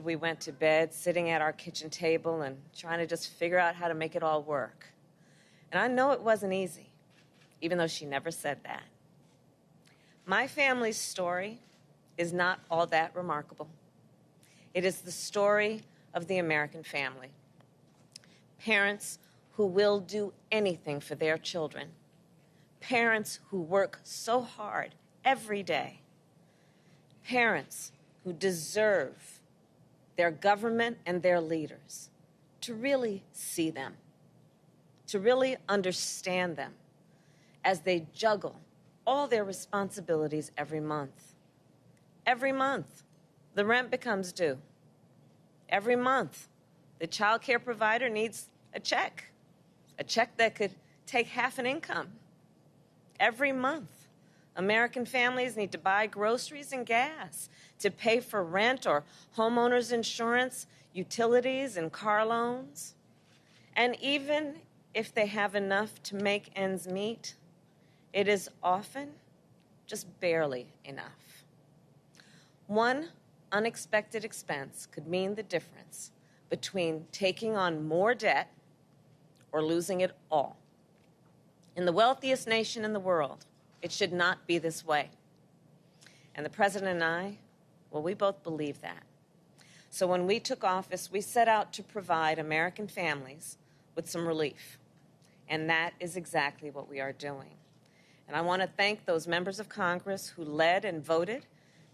we went to bed, sitting at our kitchen table and trying to just figure out how to make it all work. And I know it wasn't easy, even though she never said that. My family's story is not all that remarkable. It is the story of the American family. Parents who will do anything for their children. Parents who work so hard every day. Parents who deserve their government and their leaders to really see them, to really understand them as they juggle all their responsibilities every month. Every month, the rent becomes due. Every month, the child care provider needs a check that could take half an income. Every month, American families need to buy groceries and gas to pay for rent or homeowners insurance, utilities, and car loans. And even if they have enough to make ends meet, it is often just barely enough. One unexpected expense could mean the difference between taking on more debt or losing it all. In the wealthiest nation in the world, it should not be this way. And the president and I, well, we both believe that. So when we took office, we set out to provide American families with some relief. And that is exactly what we are doing. And I want to thank those members of Congress who led and voted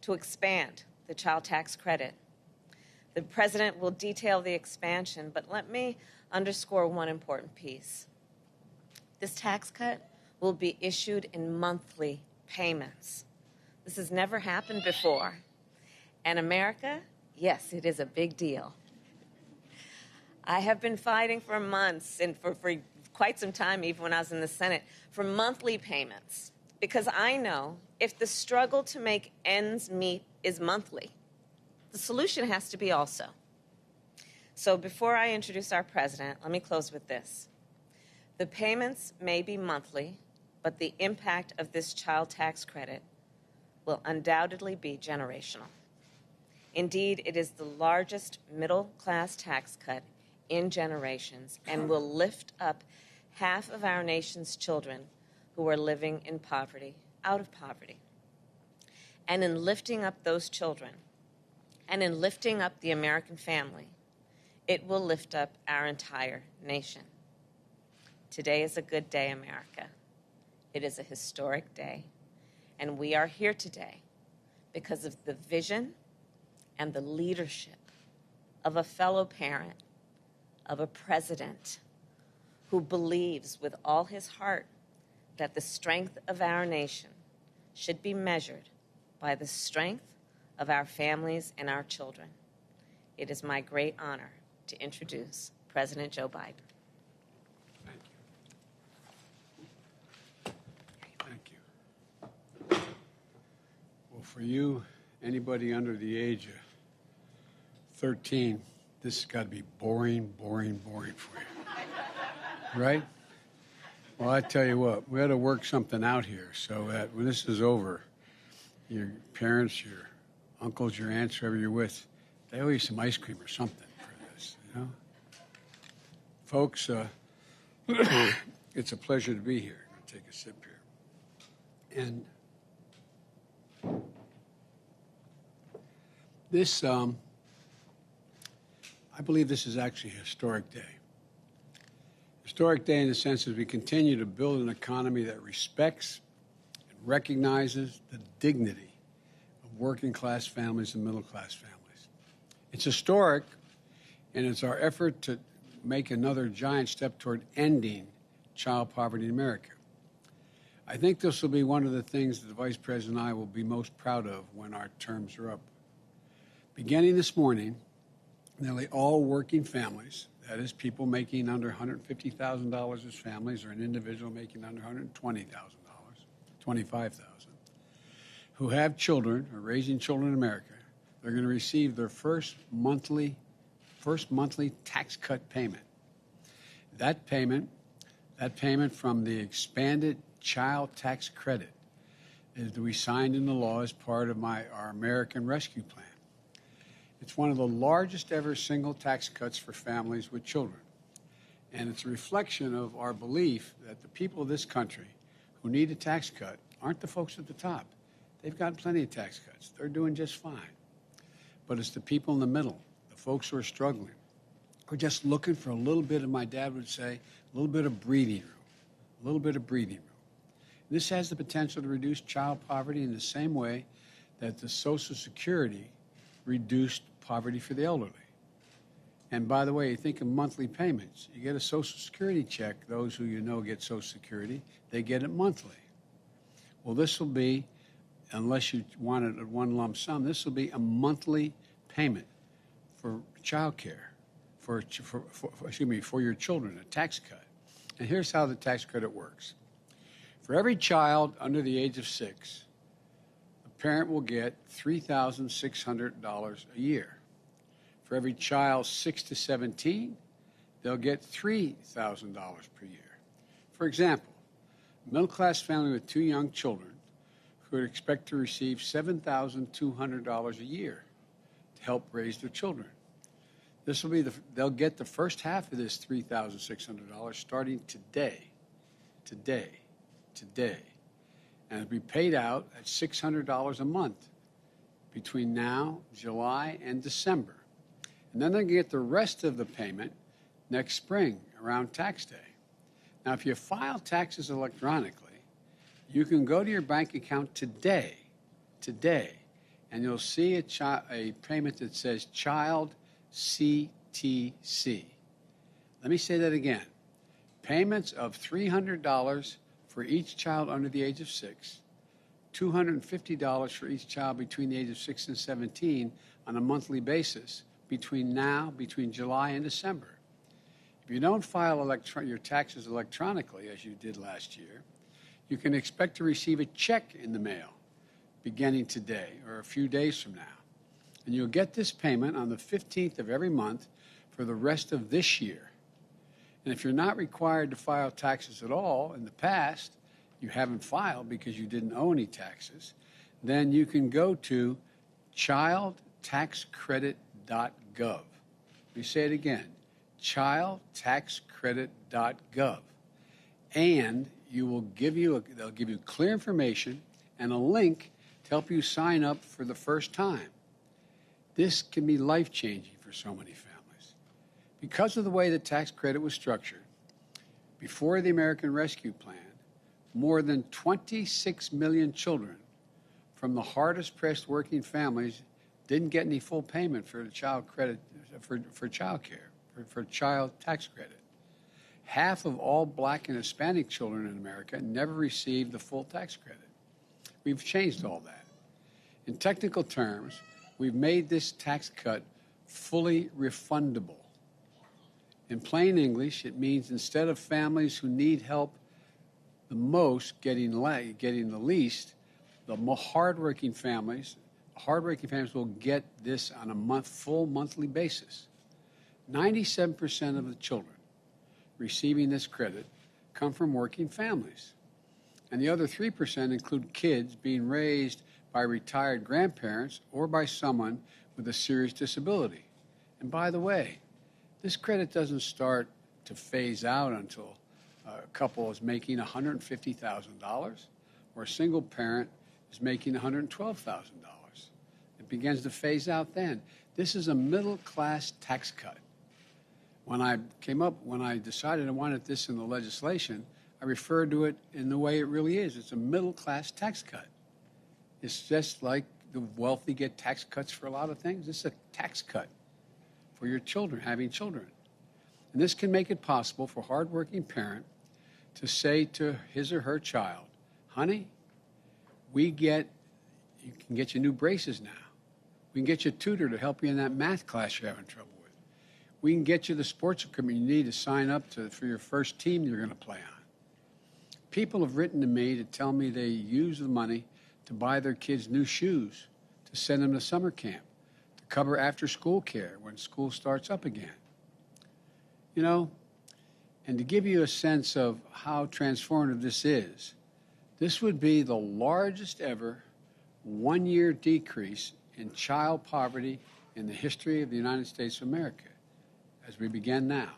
to expand the child tax credit. The president will detail the expansion, but let me underscore one important piece. This tax cut will be issued in monthly payments. This has never happened before. And America, yes, it is a big deal. I have been fighting for months and for quite some time, even when I was in the Senate, for monthly payments. Because I know if the struggle to make ends meet is monthly, the solution has to be also. So before I introduce our president, let me close with this. The payments may be monthly, but the impact of this child tax credit will undoubtedly be generational. Indeed, it is the largest middle-class tax cut in generations and will lift up half of our nation's children who are living in poverty, out of poverty. And in lifting up those children, and in lifting up the American family, it will lift up our entire nation. Today is a good day, America. It is a historic day, and we are here today because of the vision and the leadership of a fellow parent, of a president who believes with all his heart that the strength of our nation should be measured by the strength of our families and our children. It is my great honor to introduce President Joe Biden. Thank you. Well, for you, anybody under the age of 13, this has got to be boring for you. Right? Well, I tell you what, we ought to work something out here so that when this is over, your parents, your uncles, your aunts, whoever you're with, they owe you some ice cream or something for this, you know? Folks, it's a pleasure to be here. I'm going to take a sip here. And this, I believe this is actually a historic day. Historic day in the sense that we continue to build an economy that respects and recognizes the dignity of working-class families and middle-class families. It's historic, and it's our effort to make another giant step toward ending child poverty in America. I think this will be one of the things that the Vice President and I will be most proud of when our terms are up. Beginning this morning, nearly all working families, that is, people making under $150,000 as families or an individual making under $120,000, $25,000, who have children or raising children in America, they're going to receive their first monthly tax cut payment. That payment from the expanded child tax credit that we signed into law as part of our American Rescue Plan. It's one of the largest ever single tax cuts for families with children. And it's a reflection of our belief that the people of this country who need a tax cut aren't the folks at the top. They've got plenty of tax cuts. They're doing just fine. But it's the people in the middle, the folks who are struggling, who are just looking for a little bit of, my dad would say, a little bit of breathing room, a little bit of breathing room. This has the potential to reduce child poverty in the same way that the Social Security reduced poverty for the elderly. And by the way, you think of monthly payments. You get a Social Security check, those who you know get Social Security, they get it monthly. Well, this will be, unless you want it at one lump sum, this will be a monthly payment for child care, for your children, a tax cut. And here's how the tax credit works. For every child under the age of 6, the parent will get $3,600 a year. For every child 6 to 17, they'll get $3,000 per year. For example, a middle-class family with 2 young children could expect to receive $7,200 a year to help raise their children. This will be they'll get the first half of this $3,600 starting today. And it'll be paid out at $600 a month between now, July, and December. And then they'll get the rest of the payment next spring around tax day. Now, if you file taxes electronically, you can go to your bank account today, and you'll see a payment that says Child CTC. Let me say that again. Payments of $300 for each child under the age of 6, $250 for each child between the age of 6 and 17 on a monthly basis between July and December. If you don't file your taxes electronically, as you did last year, you can expect to receive a check in the mail beginning today or a few days from now. And you'll get this payment on the 15th of every month for the rest of this year. And if you're not required to file taxes at all in the past, you haven't filed because you didn't owe any taxes, then you can go to childtaxcredit.gov. Let me say it again, childtaxcredit.gov. And they'll give you clear information and a link to help you sign up for the first time. This can be life-changing for so many families. Because of the way the tax credit was structured, before the American Rescue Plan, more than 26 million children from the hardest-pressed working families didn't get any full payment for the child credit for child care, for child tax credit. Half of all Black and Hispanic children in America never received the full tax credit. We've changed all that. In technical terms, we've made this tax cut fully refundable. In plain English, it means instead of families who need help the most getting the least, the more hardworking families will get this on a full monthly basis. 97% of the children receiving this credit come from working families. And the other 3% include kids being raised by retired grandparents or by someone with a serious disability. And by the way, this credit doesn't start to phase out until a couple is making $150,000 or a single parent is making $112,000. It begins to phase out then. This is a middle-class tax cut. When I decided I wanted this in the legislation, I referred to it in the way it really is. It's a middle-class tax cut. It's just like the wealthy get tax cuts for a lot of things. It's a tax cut for your children, having children. And this can make it possible for a hardworking parent to say to his or her child, honey, you can get you new braces now. We can get you a tutor to help you in that math class you're having trouble with. We can get you the sports equipment you need to sign up for your first team you're going to play on. People have written to me to tell me they use the money to buy their kids new shoes, to send them to summer camp, to cover after-school care when school starts up again. You know, and to give you a sense of how transformative this would be the largest ever one-year decrease in child poverty in the history of the United States of America, as we begin now.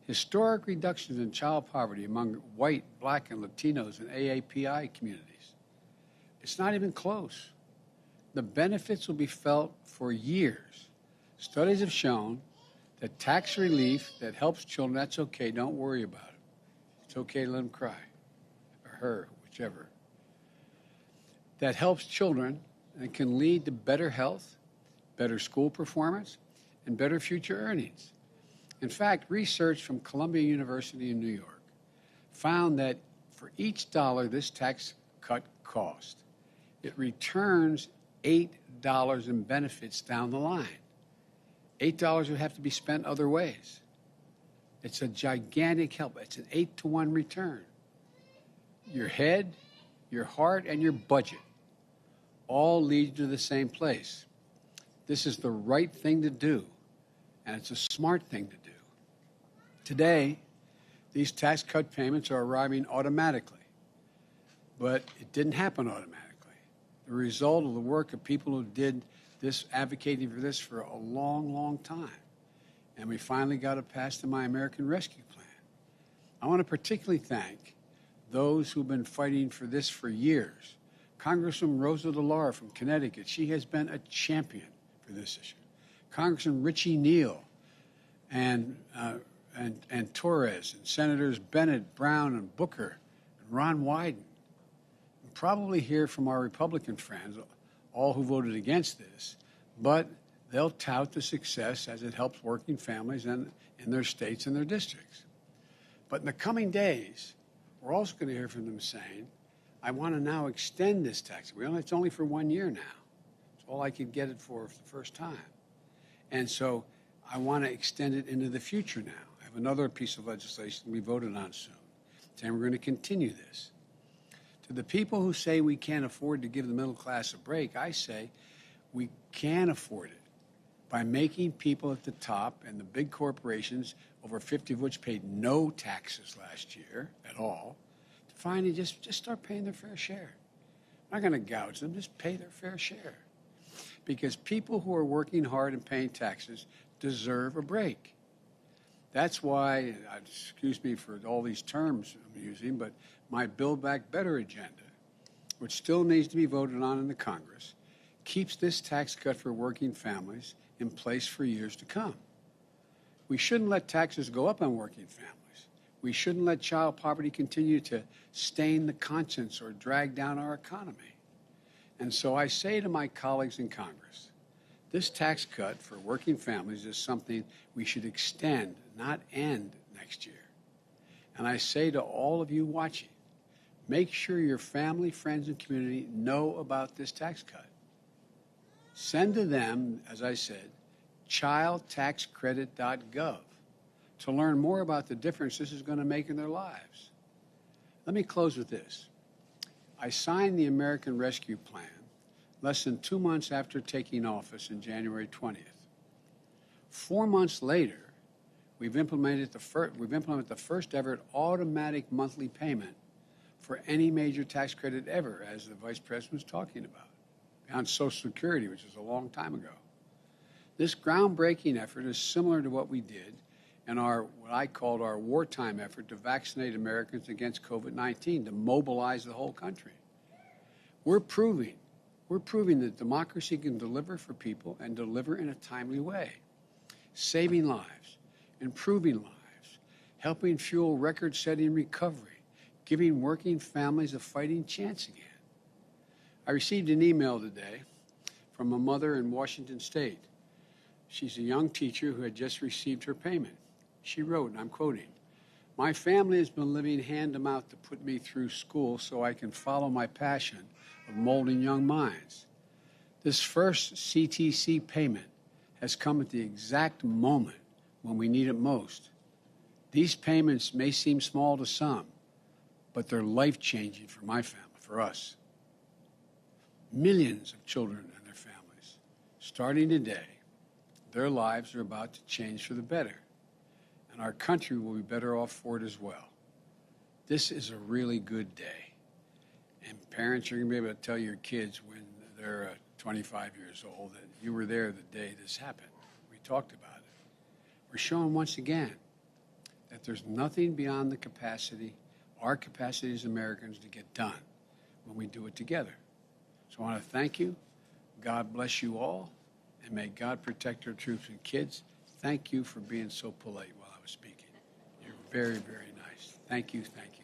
Historic reductions in child poverty among white, black, and Latinos and AAPI communities. It's not even close. The benefits will be felt for years. Studies have shown that tax relief that helps children, that's okay, don't worry about it. It's okay to let them cry, or her, whichever. That helps children and can lead to better health, better school performance, and better future earnings. In fact, research from Columbia University in New York found that for each dollar this tax cut cost, it returns $8 in benefits down the line. $8 would have to be spent other ways. It's a gigantic help. It's an 8-to-1 return. Your head, your heart, and your budget all lead to the same place. This is the right thing to do, and it's a smart thing to do. Today, these tax cut payments are arriving automatically, but it didn't happen automatically. The result of the work of people who did this, advocating for this for a long, long time. And we finally got it passed in my American Rescue Plan. I want to particularly thank those who've been fighting for this for years. Congresswoman Rosa DeLauro from Connecticut, she has been a champion for this issue. Congressman Richie Neal and Torres, and Senators Bennett, Brown, and Booker, and Ron Wyden. We'll probably hear from our Republican friends, all who voted against this, but they'll tout the success as it helps working families in their states and their districts. But in the coming days, we're also going to hear from them saying, I want to now extend this tax. It's only for 1 year now. It's all I could get it for the first time. And so I want to extend it into the future now. I have another piece of legislation we voted on soon, saying we're going to continue this. To the people who say we can't afford to give the middle class a break, I say we can afford it by making people at the top and the big corporations, over 50 of which paid no taxes last year at all, to finally just start paying their fair share. I'm not going to gouge them, just pay their fair share. Because people who are working hard and paying taxes deserve a break. That's why, excuse me for all these terms I'm using, but my Build Back Better agenda, which still needs to be voted on in the Congress, keeps this tax cut for working families in place for years to come. We shouldn't let taxes go up on working families. We shouldn't let child poverty continue to stain the conscience or drag down our economy. And so I say to my colleagues in Congress, this tax cut for working families is something we should extend, not end next year. And I say to all of you watching, make sure your family, friends, and community know about this tax cut. Send to them, as I said, childtaxcredit.gov to learn more about the difference this is going to make in their lives. Let me close with this. I signed the American Rescue Plan less than 2 months after taking office in January 20th. 4 months later, we've implemented the first ever automatic monthly payment for any major tax credit ever, as the Vice President was talking about, beyond Social Security, which was a long time ago. This groundbreaking effort is similar to what we did in what I called our wartime effort to vaccinate Americans against COVID-19, to mobilize the whole country. We're proving that democracy can deliver for people and deliver in a timely way, saving lives, improving lives, helping fuel record-setting recovery, giving working families a fighting chance again. I received an email today from a mother in Washington State. She's a young teacher who had just received her payment. She wrote, and I'm quoting, "My family has been living hand to mouth to put me through school so I can follow my passion of molding young minds. This first CTC payment has come at the exact moment when we need it most. These payments may seem small to some, but they're life-changing for my family, for us. Millions of children and their families, starting today, their lives are about to change for the better, and our country will be better off for it as well. This is a really good day, and parents are going to be able to tell your kids when their 25 years old, and you were there the day this happened. We talked about it. We're showing once again that there's nothing beyond the capacity, our capacity as Americans, to get done when we do it together. So I want to thank you. God bless you all, and may God protect our troops and kids. Thank you for being so polite while I was speaking. You're very, very nice. Thank you, thank you.